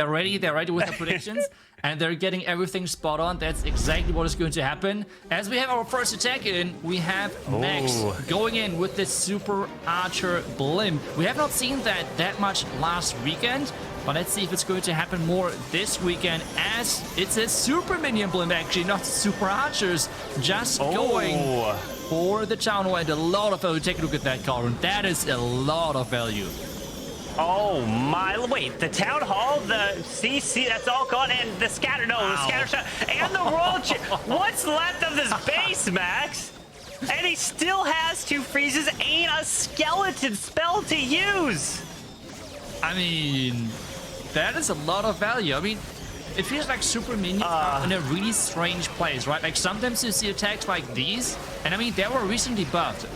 They're ready with the predictions, and they're getting everything spot on. That's exactly what is going to happen. As we have our first attack in, we have Max going in with this Super Archer Blimp. We have not seen that much last weekend, but let's see if it's going to happen more this weekend, as it's a Super Minion Blimp, actually, not Super Archers. Just going for the Town Hall, and a lot of value. Take a look at that, Colin. That is a lot of value. Oh my, wait, the Town Hall, the CC, that's all gone, and the scatter, the scatter shot, and the roll. What's left of this base, Max? And he still has 2 freezes and a skeleton spell to use. I mean, that is a lot of value. I mean, it feels like super minions are in a really strange place, right? Like, sometimes you see attacks like these, and I mean, they were recently buffed,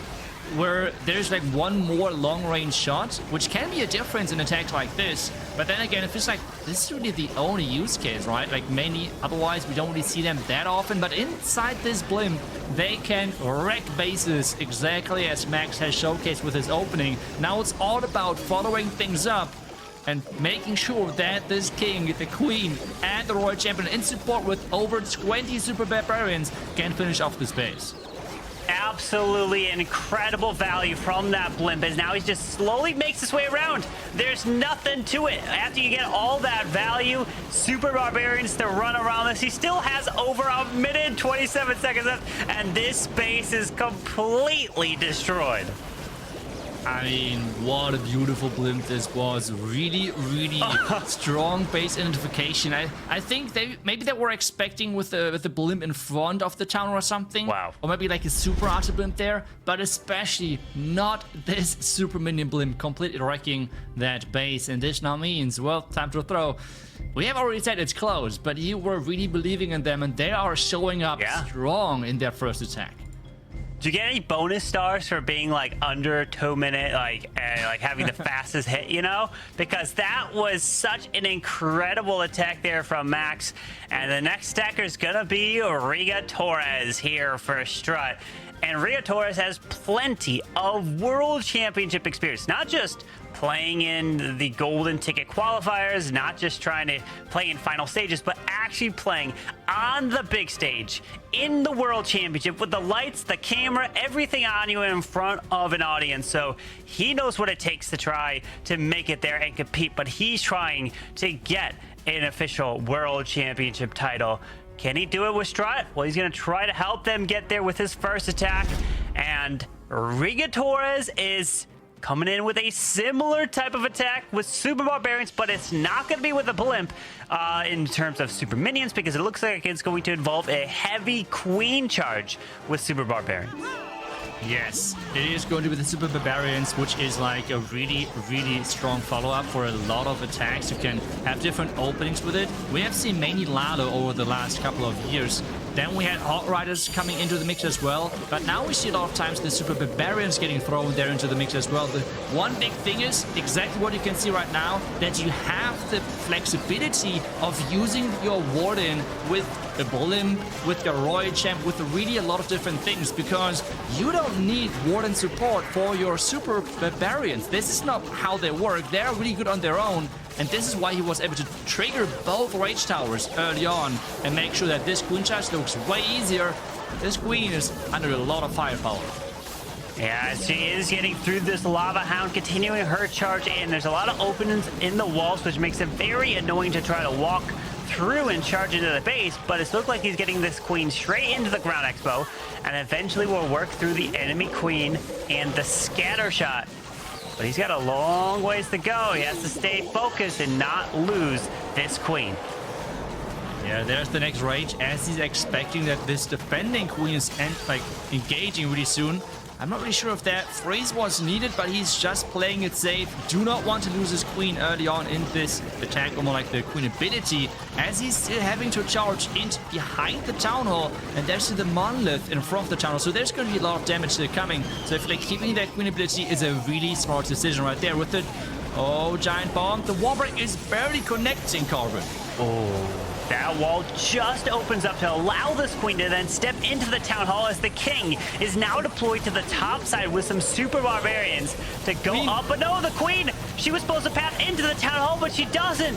where there's like one more long-range shot, which can be a difference in attacks like this. But then again, it feels like this is really the only use case, right? Like, many, otherwise we don't really see them that often. But inside this blimp, they can wreck bases, exactly as Max has showcased with his opening. Now it's all about following things up and making sure that this king, the queen, and the royal champion in support with over 20 super barbarians can finish off this base. Absolutely incredible value from that blimp, as now he just slowly makes his way around. There's nothing to it. After you get all that value, super barbarians to run around this, he still has over a minute and 27 seconds left, and this base is completely destroyed. I mean, what a beautiful blimp this was. Really, really strong base identification. I think maybe they were expecting with the blimp in front of the town or something. Wow. Or maybe like a super archer blimp there, but especially not this super minion blimp completely wrecking that base. And this now means, well, time to throw. We have already said it's close, but you were really believing in them, and they are showing up strong in their first attack. Do you get any bonus stars for being like under 2 minutes, like having the fastest hit, you know? Because that was such an incredible attack there from Max. And the next stacker is gonna be Ria Torres here for Strut. And Ria Torres has plenty of World Championship experience, not just playing in the golden ticket qualifiers, not just trying to play in final stages, but actually playing on the big stage in the World Championship with the lights, the camera, everything on you in front of an audience. So he knows what it takes to try to make it there and compete, but he's trying to get an official World Championship title. Can he do it with Strut? Well, he's going to try to help them get there with his first attack. And Ria Torres is coming in with a similar type of attack with super barbarians, but it's not going to be with a blimp in terms of super minions, because it looks like it's going to involve a heavy queen charge with super barbarians. Yes, it is going to be the Super Barbarians, which is like a really, really strong follow-up for a lot of attacks. You can have different openings with it. We have seen mainly Lalo over the last couple of years. Then we had Hot Riders coming into the mix as well. But now we see a lot of times the Super Barbarians getting thrown there into the mix as well. The one big thing is exactly what you can see right now, that you have the flexibility of using your Warden with the blimp, with your Royal Champ, with really a lot of different things, because you don't need Warden support for your Super Barbarians. This is not how they work. They're really good on their own. And this is why he was able to trigger both Rage Towers early on and make sure that this Queen charge looks way easier. This Queen is under a lot of firepower. Yeah, she is getting through this Lava Hound, continuing her charge, and there's a lot of openings in the walls, which makes it very annoying to try to walk through and charge into the base, but it looks like he's getting this Queen straight into the Ground Expo, and eventually will work through the enemy Queen and the scatter shot. But he's got a long ways to go. He has to stay focused and not lose this Queen. Yeah, there's the next Rage, as he's expecting that this defending Queen is engaging really soon. I'm not really sure if that freeze was needed, but he's just playing it safe. Do not want to lose his Queen early on in this attack, or more like the Queen ability, as he's still having to charge in behind the Town Hall, and there's the Monolith in front of the Town Hall, so there's going to be a lot of damage still coming. So I feel like keeping that Queen ability is a really smart decision right there with the giant bomb. The wall break is barely connecting, Carbon. Oh. That wall just opens up to allow this Queen to then step into the Town Hall, as the King is now deployed to the top side with some Super Barbarians to go up. But no, the Queen, she was supposed to pass into the Town Hall, but she doesn't.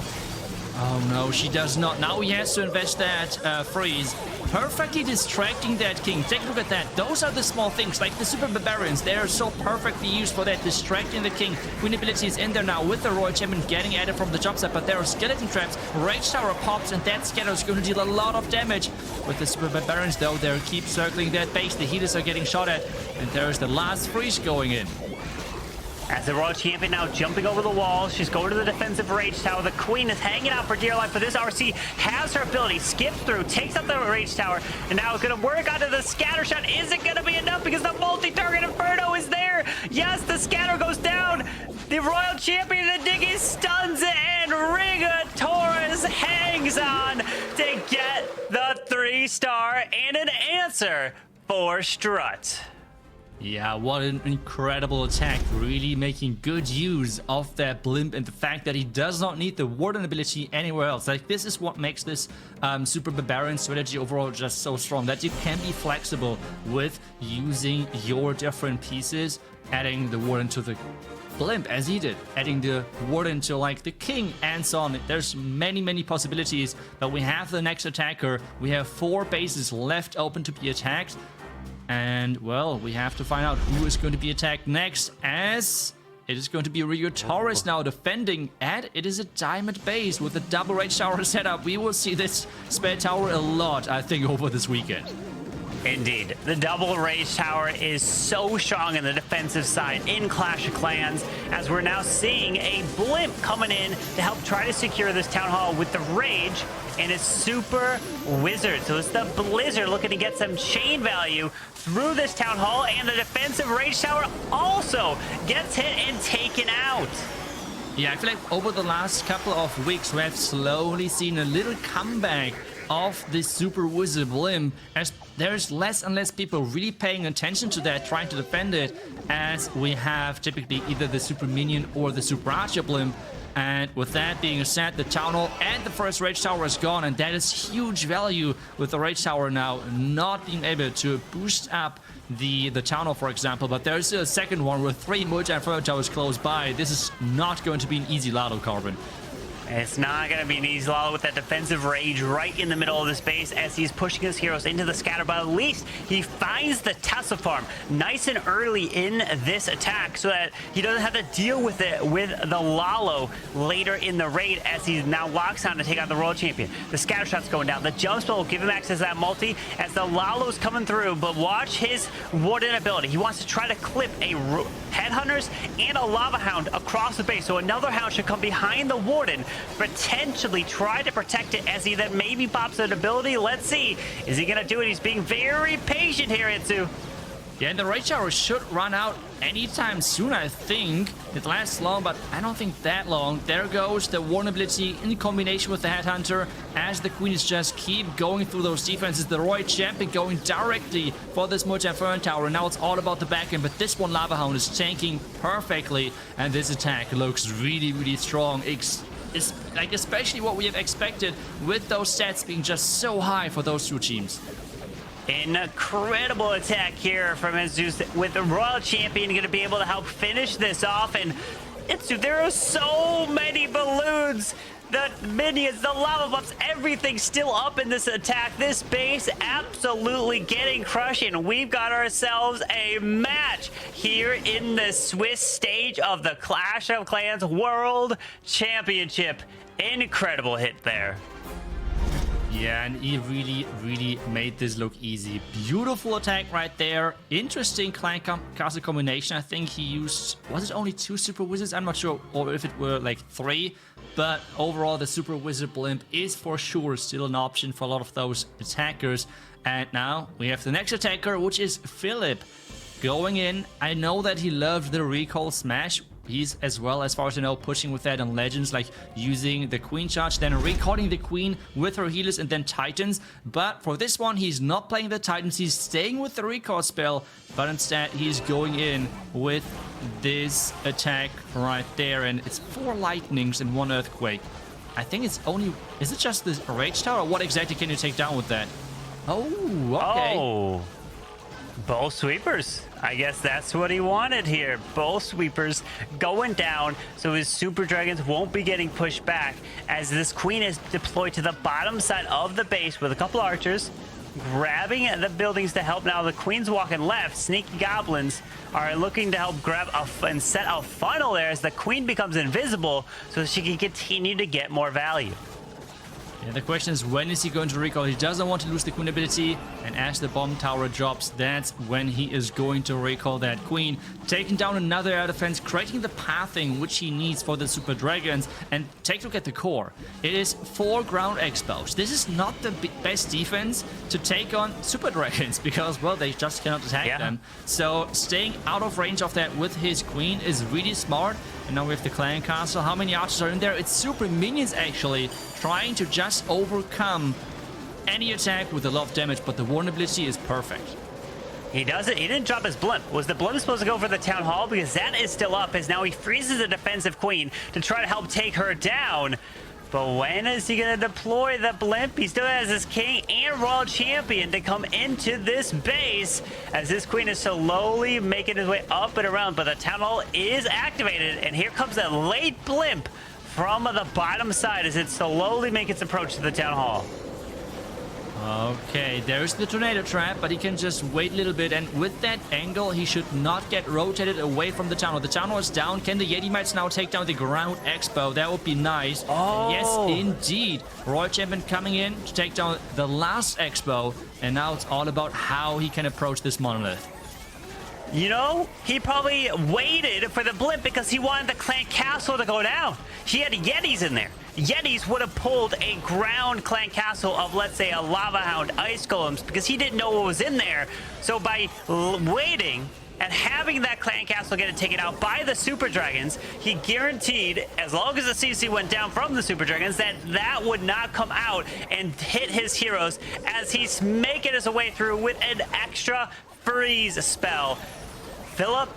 Oh no, she does not. Now he has to invest that freeze. Perfectly distracting that king. Take a look at that. Those are the small things, like the super barbarians. They are so perfectly used for that, distracting the king. Queen ability is in there now with the royal champion getting at it from the jump side, but there are skeleton traps. Rage tower pops, and that scatter is going to deal a lot of damage. With the super barbarians, though, they keep circling that base. The healers are getting shot at, and there's the last freeze going in. As the Royal Champion now jumping over the wall, she's going to the defensive Rage Tower. The Queen is hanging out for dear life, but this RC has her ability, skips through, takes out the Rage Tower, and now it's going to work onto the Scatter Shot. Is it going to be enough? Because the multi-target Inferno is there. Yes, the Scatter goes down. The Royal Champion of the Diggy stuns it, and Ria Torres hangs on to get the 3-star and an answer for Strut. Yeah, what an incredible attack. Really making good use of that blimp and the fact that he does not need the warden ability anywhere else. Like, this is what makes this super barbarian strategy overall just so strong, that you can be flexible with using your different pieces, adding the warden to the blimp as he did, adding the warden to like the king and so on. There's many possibilities, but we have the next attacker. We have 4 bases left open to be attacked. And, well, we have to find out who is going to be attacked next, as it is going to be Ria Torres now defending, and it is a diamond base with a double Rage Tower setup. We will see this spare tower a lot, I think, over this weekend. Indeed. The double Rage Tower is so strong in the defensive side in Clash of Clans, as we're now seeing a blimp coming in to help try to secure this Town Hall with the Rage and his Super Wizard. So it's the Blizzard looking to get some chain value through this Town Hall, and the defensive Rage Tower also gets hit and taken out. Yeah, I feel like over the last couple of weeks, we have slowly seen a little comeback of this Super Wizard blimp, as there's less and less people really paying attention to that, trying to defend it, as we have typically either the Super Minion or the Super Archer blimp. And with that being said, the Town Hall and the first Rage Tower is gone, and that is huge value with the Rage Tower now not being able to boost up the Town Hall, for example. But there's a second one with 3 multi-inferno towers close by. This is not going to be an easy Lotto, Carbon. It's not going to be an easy lotto with that defensive Rage right in the middle of the space as he's pushing his heroes into the scatter, but at least he finds the Tesla farm nice and early in this attack so that he doesn't have to deal with it with the Lalo later in the raid, as he now locks on to take out the Royal Champion. The scatter shot's going down. The jump spell will give him access to that multi as the Lalo's coming through, but watch his warden ability. He wants to try to clip a Headhunters and a Lava Hound across the base, so another Hound should come behind the warden, potentially try to protect it as he then maybe pops an ability. Let's see. Is he going to do it? He's being very patient here, Itsu. Yeah, and the Rage Tower should run out anytime soon, I think. It lasts long, but I don't think that long. There goes the Warden ability in combination with the Headhunter, as the Queen is just keep going through those defenses. The Royal Champion going directly for this multi-inferno tower. Now it's all about the back end, but this one Lava Hound is tanking perfectly, and this attack looks really strong. It's like especially what we have expected with those stats being just so high for those two teams. Incredible attack here from Itsu, with the Royal Champion going to be able to help finish this off. And Itsu, there are so many balloons, the minions, the lava buffs, everything still up in this attack. This base absolutely getting crushed, and we've got ourselves a match here in the Swiss stage of the Clash of Clans World Championship. Incredible hit there. Yeah, and he really made this look easy. Beautiful attack right there. Interesting clan castle combination. I think he used, was it only 2 Super Wizards? I'm not sure, or if it were like 3. But overall, the Super Wizard blimp is for sure still an option for a lot of those attackers. And now we have the next attacker, which is Philip. Going in, I know that he loved the recall smash. He's, as well, as far as I know, pushing with that on Legends, like using the Queen charge, then recalling the Queen with her healers and then Titans. But for this one, he's not playing the Titans. He's staying with the recall spell, but instead he's going in with this attack right there. And it's 4 lightnings and 1 earthquake. I think it's only... Is it just the Rage Tower? Or what exactly can you take down with that? Oh, okay. Oh. Both sweepers. I guess that's what he wanted here. Both sweepers going down so his super dragons won't be getting pushed back as this queen is deployed to the bottom side of the base with a couple archers grabbing the buildings to help. Now the queen's walking left. Sneaky goblins are looking to help grab and set a funnel there as the queen becomes invisible so that she can continue to get more value. Yeah, the question is, when is he going to recall? He doesn't want to lose the queen ability, and as the bomb tower drops, that's when he is going to recall that queen, taking down another air defense, creating the pathing which he needs for the super dragons. And take a look at the core. It is 4 ground expos. This is not the best defense to take on super dragons because, well, they just cannot attack them. So staying out of range of that with his queen is really smart. And now we have the clan castle. How many archers are in there? It's super minions actually, trying to just overcome any attack with a lot of damage, but the vulnerability is perfect. He does it. He didn't drop his blimp. Was the blimp supposed to go for the town hall? Because that is still up as now he freezes the defensive queen to try to help take her down. But when is he going to deploy the blimp? He still has his king and royal champion to come into this base as this queen is slowly making his way up and around. But the town hall is activated, and here comes a late blimp from the bottom side as it slowly makes its approach to the town hall. Okay, there's the tornado trap, but he can just wait a little bit, and with that angle, he should not get rotated away from the town hall. The town hall is down. Can the Yeti Mites now take down the ground expo? That would be nice. Oh. Yes, indeed. Royal Champion coming in to take down the last expo, and now it's all about how he can approach this monolith. You know, he probably waited for the blimp because he wanted the clan castle to go down. He had Yetis in there. Yetis would have pulled a ground clan castle of, let's say, a lava hound, ice golems, because he didn't know what was in there. So by waiting and having that clan castle get taken out by the super dragons, he guaranteed, as long as the CC went down from the super dragons, that that would not come out and hit his heroes as he's making his way through with an extra freeze spell. Philip,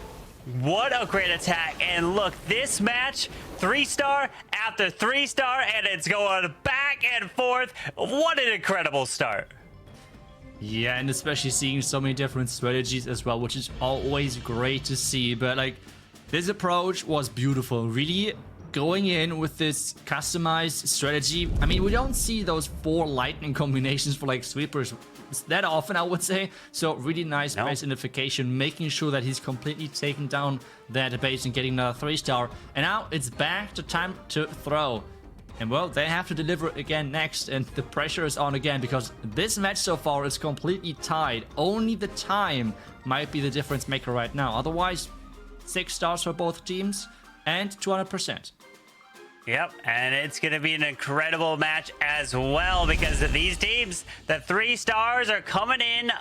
what a great attack. And look, this match, 3-star after 3-star, and it's going back and forth. What an incredible start. Yeah, and especially seeing so many different strategies as well, which is always great to see. But like, this approach was beautiful. Really going in with this customized strategy. I mean, we don't see those 4 lightning combinations for like sweepers that often, I would say. So really nice base identification, making sure that he's completely taken down that base and getting another 3-star. And now it's back to time to throw. And well, they have to deliver again next, and the pressure is on again because this match so far is completely tied. Only the time might be the difference maker right now. Otherwise, 6 stars for both teams and 200%. Yep, and it's going to be an incredible match as well because these teams, the 3 stars are coming in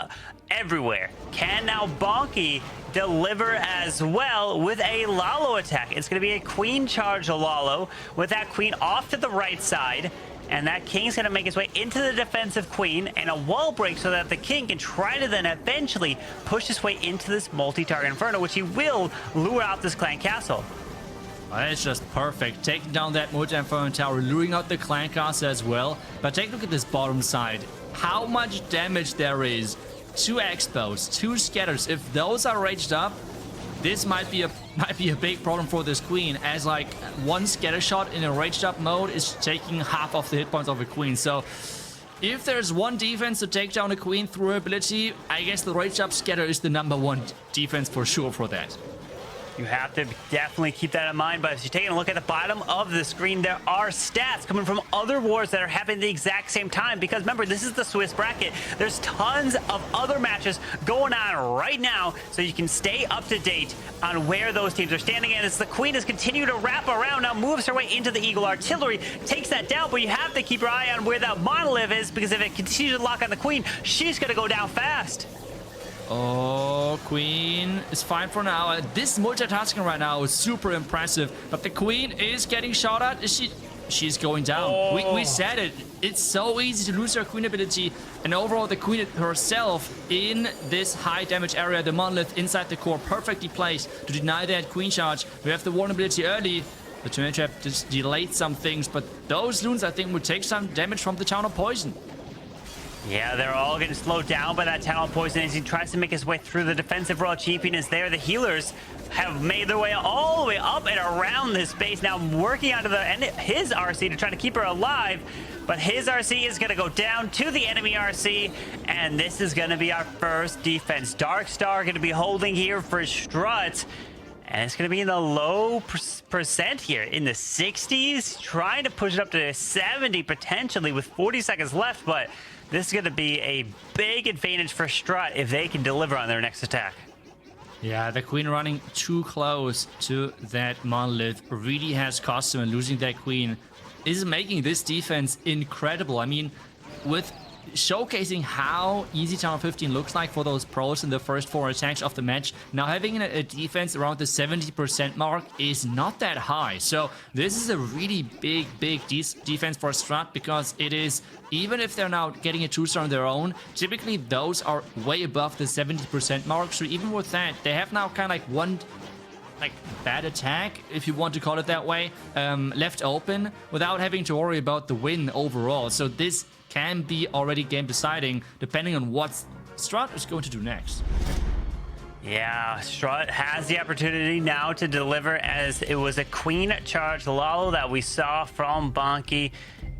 everywhere. Can now Bonky deliver as well with a Lalo attack? It's going to be a queen charge Lalo with that queen off to the right side. And that king's going to make his way into the defensive queen and a wall break so that the king can try to then eventually push his way into this multi-target inferno, which he will lure out this clan castle. That's just perfect. Taking down that multi-inferno tower, luring out the clan castle as well. But take a look at this bottom side. How much damage there is. 2 expos, 2 scatters. If those are raged up, this might be a big problem for this queen, as like 1 scatter shot in a raged up mode is taking half of the hit points of a queen. So if there's one defense to take down a queen through her ability, I guess the raged up scatter is the #1 defense for sure for that. You have to definitely keep that in mind, but if you're taking a look at the bottom of the screen, there are stats coming from other wars that are happening at the exact same time, because remember, this is the Swiss bracket. There's tons of other matches going on right now, so you can stay up to date on where those teams are standing. And as the queen is continuing to wrap around, now moves her way into the Eagle Artillery, takes that down, but you have to keep your eye on where that monolith is, because if it continues to lock on the queen, she's going to go down fast. Oh, queen is fine for now. This multitasking right now is super impressive, but the queen is getting shot at. She's going down. Oh. We said it. It's so easy to lose her queen ability, and overall the queen herself in this high damage area, the monolith inside the core, perfectly placed to deny that queen charge. We have the vulnerability early. The tornado trap just delayed some things, but those loons I think would take some damage from the town of poison. Yeah, they're all getting slowed down by that talent poison as he tries to make his way through. The defensive world champion is there. The healers have made their way all the way up and around this base. Now working onto the end his RC to try to keep her alive. But his RC is going to go down to the enemy RC. And this is going to be our first defense. Dark Star going to be holding here for Strut. And it's going to be in the low percent here, in the 60s, trying to push it up to 70 potentially with 40 seconds left. But this is going to be a big advantage for Strut if they can deliver on their next attack. Yeah, the queen running too close to that monolith really has cost him, and losing that queen is making this defense incredible. I mean, with showcasing how easy Tower 15 looks like for those pros in the first 4 attacks of the match, now having a defense around the 70% mark is not that high. So this is a really big defense for Strut, because it is, even if they're now getting a 2-star on their own, typically those are way above the 70% mark. So even with that, they have now kind of like one bad attack, if you want to call it that way, left open without having to worry about the win overall. So this can be already game deciding depending on what Strut is going to do next. Yeah, Strut has the opportunity now to deliver, as it was a queen charge Lalo that we saw from Bonky.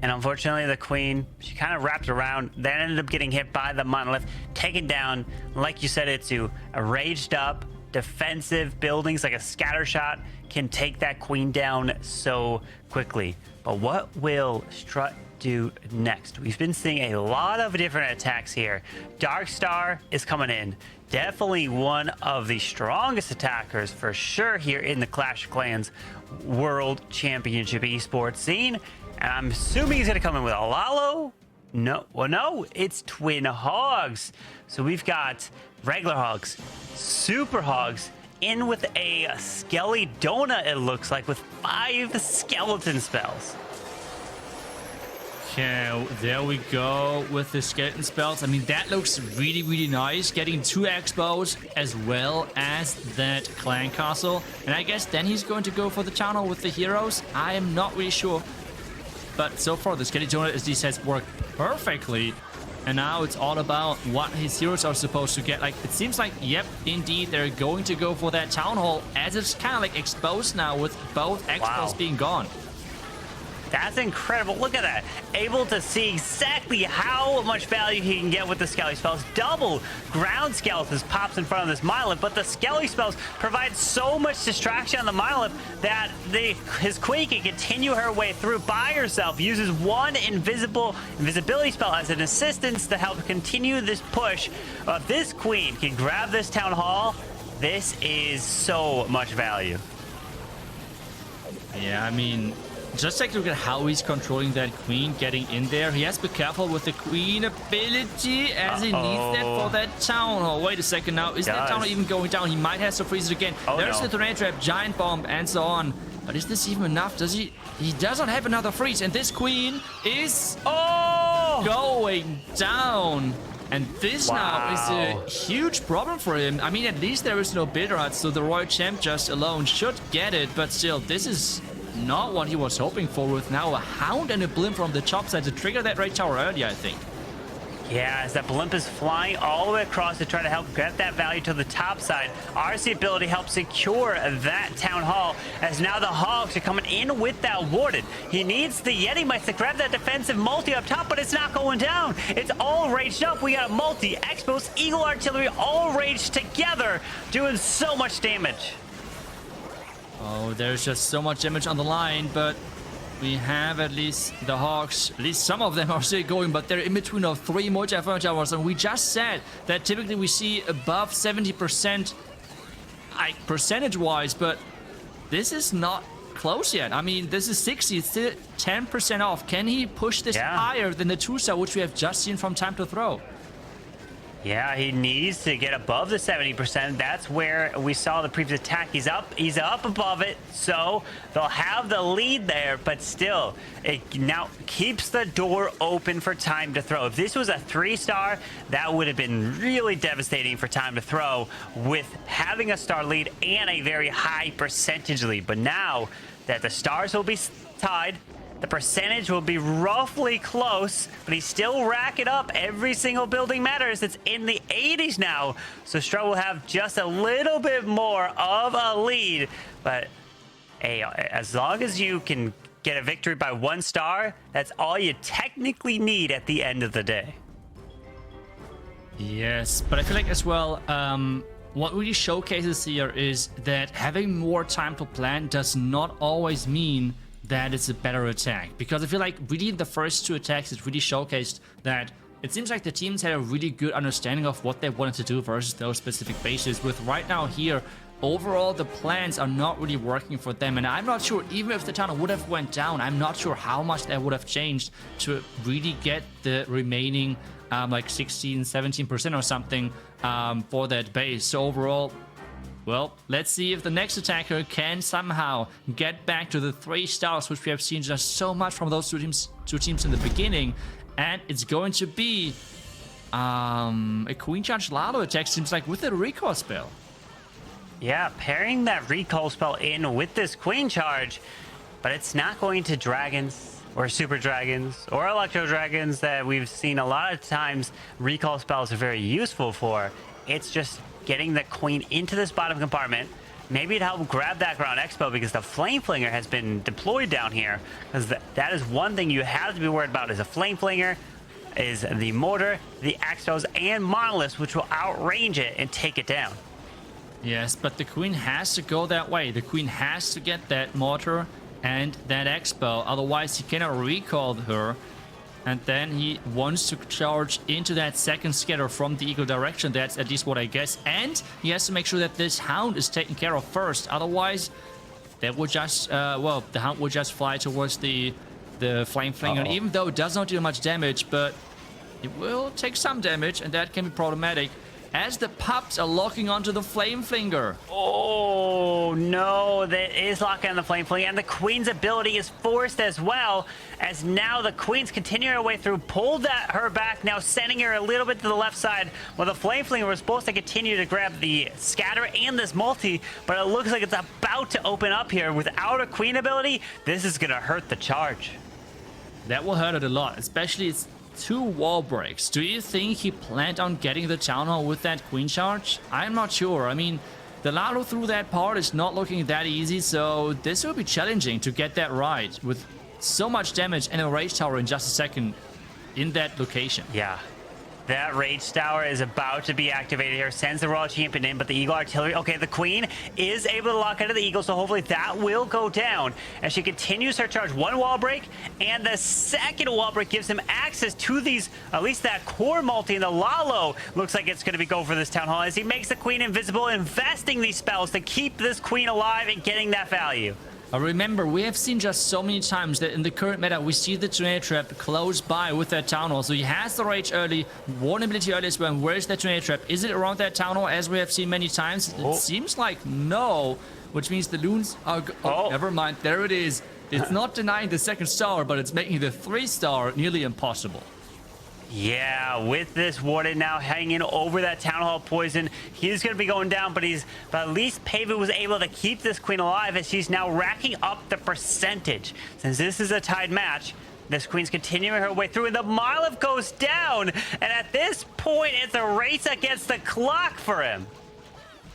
And unfortunately, the queen, she kind of wrapped around, then ended up getting hit by the monolith, taken down, like you said, Itsu, a raged up defensive buildings like a scatter shot can take that queen down so quickly. But what will Strut do next? We've been seeing a lot of different attacks here. Dark Star is coming in. Definitely one of the strongest attackers for sure here in the Clash of Clans World Championship esports scene. And I'm assuming he's going to come in with a Lalo. No, well, no, it's Twin Hogs. So we've got regular Hogs, Super Hogs, in with a Skelly Donut, it looks like, with 5 skeleton spells. Okay, there we go with the skeleton spells. I mean, that looks really nice. Getting 2 expos as well as that clan castle. And I guess then he's going to go for the town hall with the heroes. I am not really sure. But so far, the skeleton donut, as this has worked perfectly. And now it's all about what his heroes are supposed to get. Like, it seems like, yep, indeed, they're going to go for that town hall, as it's kind of like exposed now with both expos being gone. That's incredible. Look at that. Able to see exactly how much value he can get with the Skelly spells. Double ground skeletons pops in front of this monolith, but the Skelly spells provide so much distraction on the monolith that his queen can continue her way through by herself. Uses 1 invisibility spell as an assistance to help continue this push. This queen can grab this town hall. This is so much value. Yeah, I mean, just take a look at how he's controlling that queen, getting in there. He has to be careful with the queen ability, as he needs that for that town hall. Wait a second now. Is that town hall even going down? He might have to freeze it again. There's the tornado trap, giant bomb, and so on. But is this even enough? Does he? He doesn't have another freeze, and this queen is going down. And this now is a huge problem for him. I mean, at least there is no Bilderhat, so the Royal Champ just alone should get it. But still, this is not what he was hoping for, with now a Hound and a Blimp from the top side to trigger that Raid Tower earlier, I think. Yeah, as that Blimp is flying all the way across to try to help get that value to the top side. RC ability helps secure that town hall, as now the Hogs are coming in with that Warden. He needs the Yeti Mites to grab that defensive multi up top, but it's not going down. It's all raged up. We got a multi, Expos, Eagle Artillery, all raged together, doing so much damage. Oh, there's just so much damage on the line, but we have at least the Hawks. At least some of them are still going, but they're in between of 3 multi-fire towers. And we just said that typically we see above 70%, like percentage-wise, but this is not close yet. I mean, this is 60, it's still 10% off. Can he push this higher than the 2-star, which we have just seen from Time to Throw? Yeah, he needs to get above the 70%. That's where we saw the previous attack. He's up above it, so they'll have the lead there, but still, it now keeps the door open for Time to Throw. If this was a 3-star, that would have been really devastating for Time to Throw, with having a star lead and a very high percentage lead. But now that the stars will be tied, The percentage will be roughly close, but he's still racking up. Every single building matters. It's in the 80s now. So Strut will have just a little bit more of a lead. But hey, as long as you can get a victory by 1 star, that's all you technically need at the end of the day. Yes, but I feel like as well, what really showcases here is that having more time to plan does not always mean that it's a better attack, because I feel like really in the first 2 attacks it really showcased that it seems like the teams had a really good understanding of what they wanted to do versus those specific bases. With right now here, overall the plans are not really working for them, and I'm not sure, even if the tunnel would have went down, I'm not sure how much that would have changed to really get the remaining like 16-17% or something for that base. So overall, well, let's see if the next attacker can somehow get back to the 3 stars, which we have seen just so much from those two teams in the beginning. And it's going to be a Queen Charge Lalo attack, seems like, with a recall spell. Yeah, pairing that recall spell in with this Queen Charge, but it's not going to Dragons or Super Dragons or Electro Dragons that we've seen a lot of times recall spells are very useful for. It's just getting the Queen into this bottom compartment. Maybe it helped grab that ground expo because the Flame Flinger has been deployed down here. Because that is one thing you have to be worried about, is a Flame Flinger, is the mortar, the expos, and monoliths, which will outrange it and take it down. Yes, but the Queen has to go that way. The Queen has to get that mortar and that expo, otherwise he cannot recall her. And then he wants to charge into that second scatter from the eagle direction. That's at least what I guess. And he has to make sure that this hound is taken care of first. Otherwise, that would just, well, the hound would just fly towards the flame flinger. Even though it does not do much damage, but it will take some damage, and that can be problematic, as the pups are locking onto the flame flinger. Oh no, that is locking on the flame flinger, and the Queen's ability is forced as well, as now the Queen's continuing her way through, pulled her back, now sending her a little bit to the left side, while the flame flinger was supposed to continue to grab the scatter and this multi, but it looks like it's about to open up here. Without a Queen ability, this is gonna hurt the charge. That will hurt it a lot, especially it's 2 wall breaks. Do you think he planned on getting the town hall with that Queen charge? I'm not sure. I mean, the Lalo through that part is not looking that easy, so this will be challenging to get that right with so much damage and a rage tower in just a second in that location. Yeah. That Rage Tower is about to be activated here. Sends the Royal Champion in, but the Eagle Artillery... Okay, the Queen is able to lock out of the Eagle, so hopefully that will go down as she continues her charge. 1 wall break, and the second wall break gives him access to these... At least that core multi, and the Lalo looks like it's going to be go for this Town Hall as he makes the Queen invisible, investing these spells to keep this Queen alive and getting that value. Remember, we have seen just so many times that in the current meta, we see the Tornado Trap close by with that Town Hall. So he has the Rage early, Warn ability early as well. Where's that Tornado Trap? Is it around that Town Hall, as we have seen many times? It seems like no, which means the Loons are... Oh, never mind. There it is. It's not denying the second star, but it's making the 3 star nearly impossible. Yeah, with this Warden now hanging over that Town Hall poison, he's going to be going down, but at least Pava was able to keep this Queen alive as she's now racking up the percentage. Since this is a tied match, this Queen's continuing her way through, and the Monolith goes down, and at this point, it's a race against the clock for him.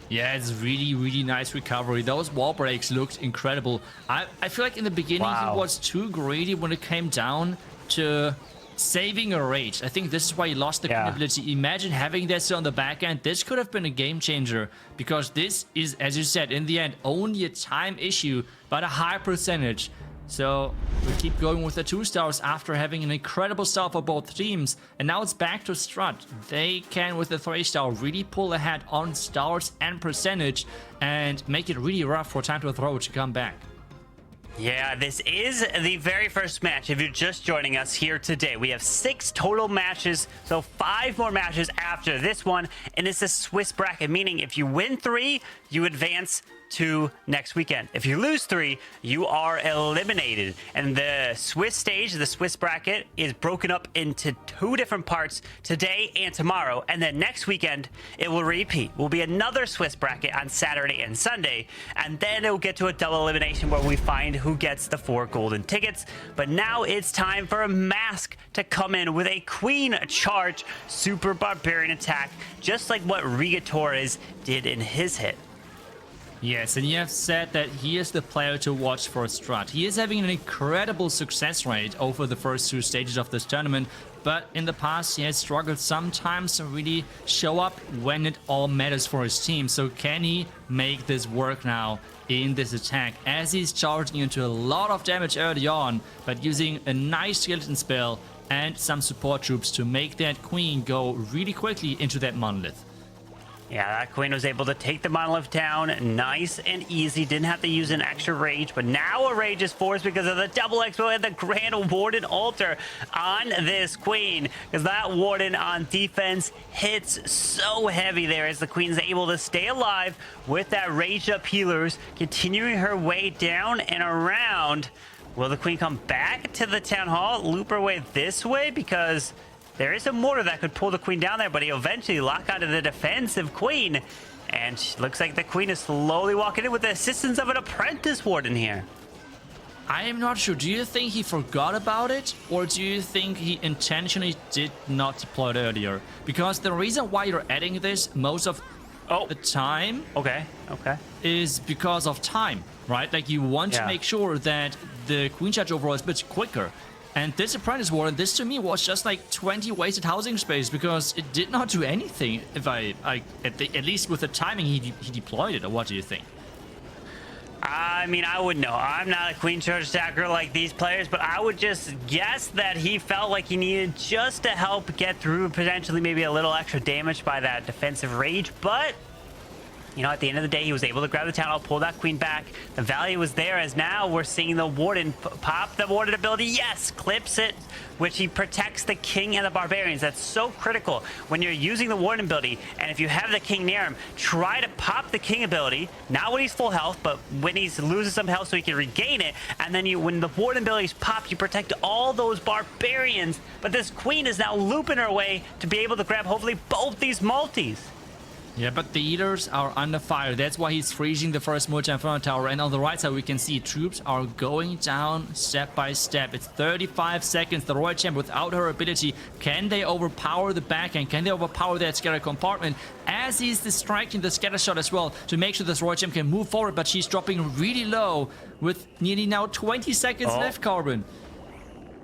Yeah, it's really, really nice recovery. Those wall breaks looked incredible. I feel like in the beginning, he was too greedy when it came down to... saving a rage. I think this is why he lost the Queen ability. Imagine having this on the back end. This could have been a game changer, because this is, as you said, in the end, only a time issue, but a high percentage. So we keep going with the 2 stars after having an incredible start for both teams. And now it's back to Strut. They can, with the 3 star, really pull ahead on stars and percentage and make it really rough for TIME2THROW to come back. Yeah, this is the very first match. If you're just joining us here today, we have 6 total matches, so 5 more matches after this one, and it's a Swiss bracket, meaning if you win 3, you advance 2 next weekend. If you lose 3, you are eliminated. And the Swiss stage, the Swiss bracket, is broken up into 2 different parts today and tomorrow. And then next weekend, it will repeat. Will be another Swiss bracket on Saturday and Sunday. And then it will get to a double elimination where we find who gets the 4 golden tickets. But now it's time for a Mask to come in with a Queen charge super barbarian attack, just like what Ria Torres did in his hit. Yes, and you have said that he is the player to watch for Strut. He is having an incredible success rate over the first 2 stages of this tournament, but in the past he has struggled sometimes to really show up when it all matters for his team. So can he make this work now in this attack, as he's charging into a lot of damage early on, but using a nice skeleton spell and some support troops to make that Queen go really quickly into that monolith. Yeah, that Queen was able to take the monolith down nice and easy. Didn't have to use an extra rage, but now a rage is forced because of the double expo and the Grand Warden altar on this Queen. Because that Warden on defense hits so heavy there as the Queen's able to stay alive with that raged up healers, continuing her way down and around. Will the Queen come back to the Town Hall, loop her way this way? Because there is a mortar that could pull the Queen down there, but he'll eventually lock out of the defensive Queen. And looks like the Queen is slowly walking in with the assistance of an Apprentice Warden here. I am not sure. Do you think he forgot about it? Or do you think he intentionally did not deploy it earlier? Because the reason why you're adding this most of the time is because of time, right? Like you want to make sure that the Queen charge overall is a bit quicker. And this Apprentice Warden, this to me was just like 20 wasted housing space because it did not do anything. If at least with the timing he deployed it, or what do you think? I mean, I wouldn't know. I'm not a Queen charge attacker like these players, but I would just guess that he felt like he needed just to help get through potentially maybe a little extra damage by that defensive rage. But you know, at the end of the day, he was able to grab the Town Hall, pull that Queen back. The value was there, as now we're seeing the Warden pop the Warden ability. Yes, clips it, which he protects the King and the Barbarians. That's so critical when you're using the Warden ability. And if you have the King near him, try to pop the King ability. Not when he's full health, but when he's losing some health so he can regain it. And then when the Warden abilities pop, you protect all those Barbarians. But this Queen is now looping her way to be able to grab hopefully both these multis. Yeah, but the Eaters are under fire. That's why he's freezing the first multi-inferno tower. And on the right side, we can see troops are going down step by step. It's 35 seconds. The Royal Champ, without her ability, can they overpower the backhand? Can they overpower that scatter compartment? As he's distracting the scatter shot as well to make sure this Royal Champ can move forward. But she's dropping really low with nearly now 20 seconds left, Carbon.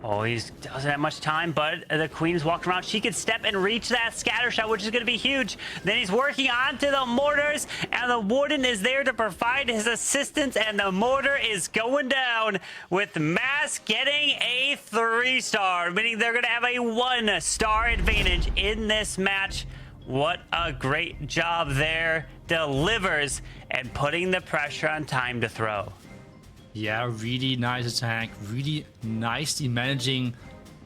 Oh, he doesn't have much time, but the Queen is walking around. She could step and reach that scatter shot, which is going to be huge. Then he's working onto the mortars, and the Warden is there to provide his assistance, and the mortar is going down with Mask getting a 3-star, meaning they're going to have a 1-star advantage in this match. What a great job there. Delivers and putting the pressure on Time to Throw. Yeah, really nice attack, really nicely managing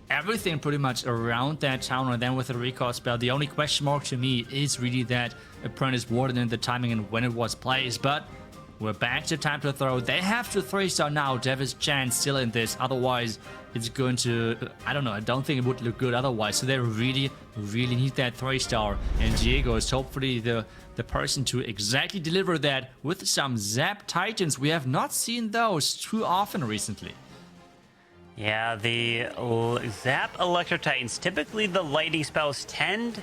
everything pretty much around that town. And then with the recall spell, the only question mark to me is really that Apprentice Warden and the timing and when it was placed. But we're back to Time to Throw. They have to 3-star now to have his chance still in this. Otherwise, it's going to, I don't know, I don't think it would look good otherwise. So they really, really need that 3-star. And Diego is hopefully the person to exactly deliver that with some Zap Titans. We have not seen those too often recently. Yeah, the Zap Electro Titans, typically the lightning spells tend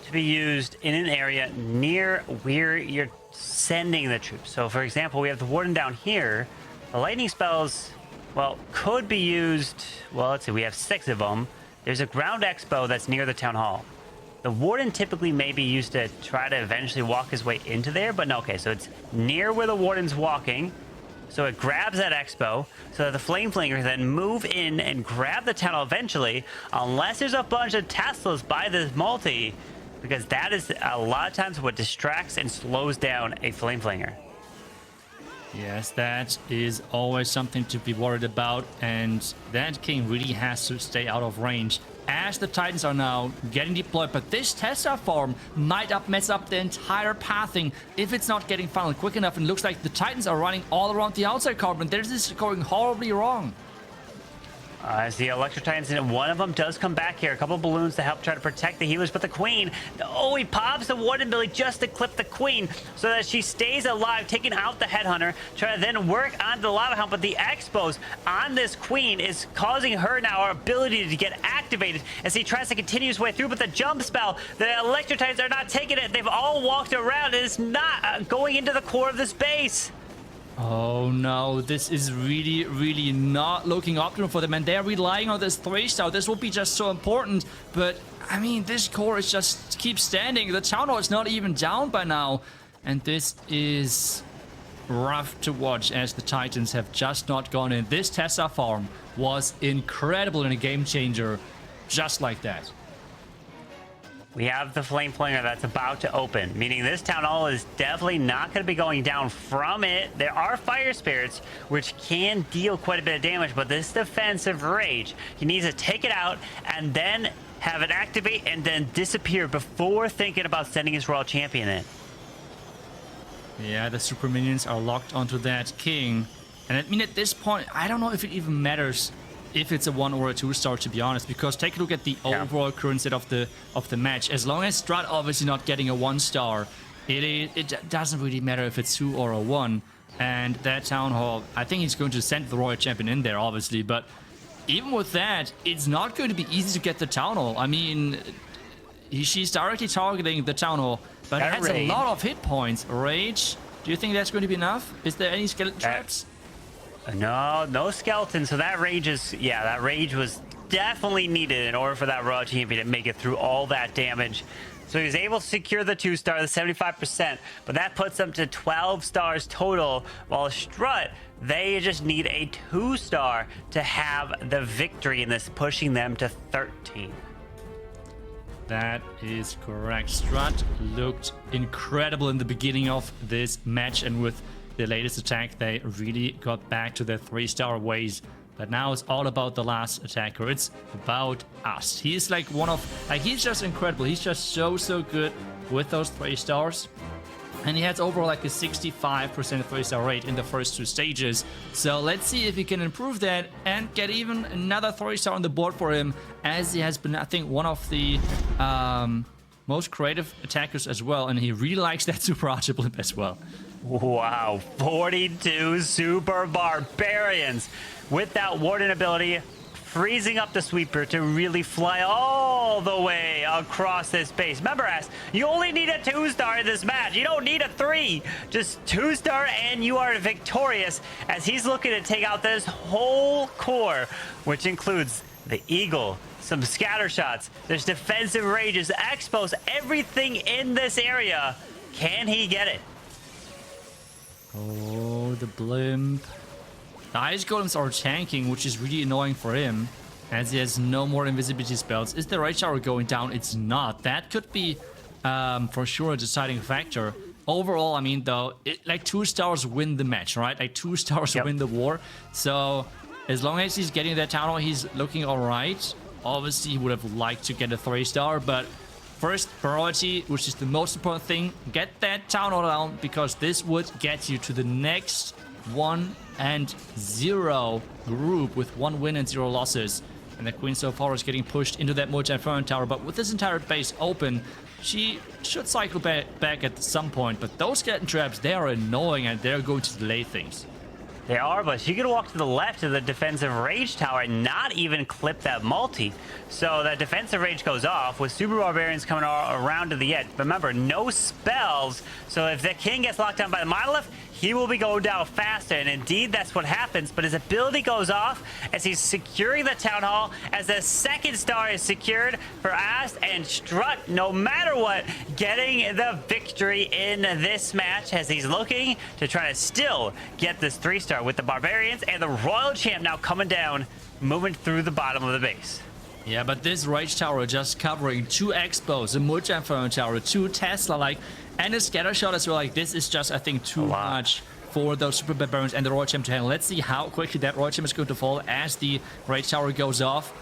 to be used in an area near where you're sending the troops. So for example, we have the Warden down here. The lightning spells, well, could be used, well, let's see, we have 6 of them. There's a ground expo that's near the Town Hall. The Warden typically may be used to try to eventually walk his way into there, but no, okay, so it's near where the Warden's walking. So it grabs that expo, so that the Flame Flingers then move in and grab the Town Hall eventually, unless there's a bunch of Teslas by this multi, because that is a lot of times what distracts and slows down a Flame Flinger. Yes, that is always something to be worried about, and that king really has to stay out of range as the Titans are now getting deployed. But this Tesla farm might mess up the entire pathing if it's not getting funneled quick enough, and looks like the Titans are running all around the outside carbon. This is going horribly wrong. As the Electro Titans, and one of them does come back here. A couple of balloons to help try to protect the healers, but the Queen, oh, he pops the Warden Billy just to clip the Queen so that she stays alive, taking out the Headhunter, trying to then work on the Lava Hound, but the Expos on this Queen is causing her now her ability to get activated as he tries to continue his way through, but the jump spell, the Electro Titans are not taking it. They've all walked around. It is not going into the core of this base. Oh no, this is really, really not looking optimal for them, and they're relying on this 3-star. This will be just so important, but I mean, this core is just keeps standing. The Town Hall is not even down by now, and this is rough to watch as the Titans have just not gone in. This Tesla farm was incredible and a game changer, just like that. We have the Flame Flinger that's about to open, meaning this Town Hall is definitely not going to be going down from it. There are Fire Spirits, which can deal quite a bit of damage, but this Defensive Rage, he needs to take it out and then have it activate and then disappear before thinking about sending his Royal Champion in. Yeah, the Super Minions are locked onto that King. And I mean, at this point, I don't know if it even matters if it's a 1 or a 2-star, to be honest, because take a look at the overall current set of the match. As long as Strut obviously not getting a 1-star, it doesn't really matter if it's 2 or a 1. And that Town Hall, I think he's going to send the Royal Champion in there, obviously, but even with that, it's not going to be easy to get the Town Hall. I mean, she's directly targeting the Town Hall, but it has a lot of hit points. Rage, do you think that's going to be enough? Is there any skeleton traps? No skeleton. So that rage is, yeah, that rage was definitely needed in order for that Royal Champion to make it through all that damage. So he was able to secure the 2-star, the 75%, but that puts them to 12 stars total, while Strut, they just need a 2-star to have the victory in this, pushing them to 13. That is correct. Strut looked incredible in the beginning of this match, and with the latest attack, they really got back to their 3-star ways. But now it's all about the last attacker. It's about us. He's like he's just incredible. He's just so good with those 3-stars. And he has overall like a 65% 3-star rate in the first 2 stages. So let's see if he can improve that and get even another 3-star on the board for him, as he has been, I think, one of the most creative attackers as well. And he really likes that Super Archer Blimp as well. Wow, 42 Super Barbarians with that Warden ability, freezing up the Sweeper to really fly all the way across this base. Remember, you only need a 2-star in this match. You don't need a 3. Just 2-star and you are victorious, as he's looking to take out this whole core, which includes the Eagle, some scatter shots, there's defensive rages, expos, everything in this area. Can he get it? Oh, the Blimp. The Ice Golems are tanking, which is really annoying for him, as he has no more invisibility spells. Is the Rage Tower going down? It's not. That could be, for sure, a deciding factor. Overall, I mean, though, like 2-stars win the match, right? Like 2-stars win the war. So, as long as he's getting that Town Hall, he's looking all right. Obviously, he would have liked to get a 3-star, but first priority, which is the most important thing, get that Town Hall down, because this would get you to the next 1-0 group with 1 win and 0 losses. And the Queen so far is getting pushed into that multi-inferno tower, but with this entire base open, she should cycle back at some point. But those skeleton traps, they are annoying, and they're going to delay things. They are, but she could walk to the left of the defensive rage tower and not even clip that multi. So that defensive rage goes off with Super Barbarians coming around to the edge. Remember, no spells, so if the king gets locked down by the monolith, he will be going down faster, and indeed that's what happens. But his ability goes off as he's securing the Town Hall, as the 2-star is secured for Ast, and Strut, no matter what, getting the victory in this match, as he's looking to try to still get this 3-star with the Barbarians and the Royal Champ now coming down, moving through the bottom of the base. Yeah, but this Rage Tower just covering 2 Expos, a multi-inferno tower, 2 Tesla, and a scatter shot as well. Like, this is just, I think, too much for those Super Barbarians and the Royal Champ to handle. Let's see how quickly that Royal Champ is going to fall as the Rage Tower goes off.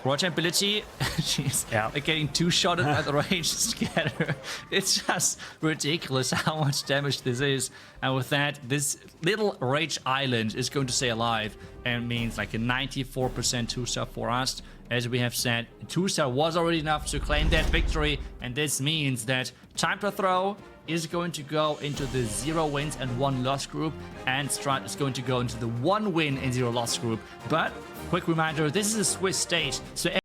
Royal Champ ability, she's getting two-shotted by the Rage Scatter. It's just ridiculous how much damage this is. And with that, this little Rage Island is going to stay alive and means like a 94% 2-star for us. As we have said, 2-star was already enough to claim that victory, and this means that TIME2THROW is going to go into the 0 wins and 1 loss group, and Strut is going to go into the 1 win and 0 loss group. But quick reminder, this is a Swiss stage, so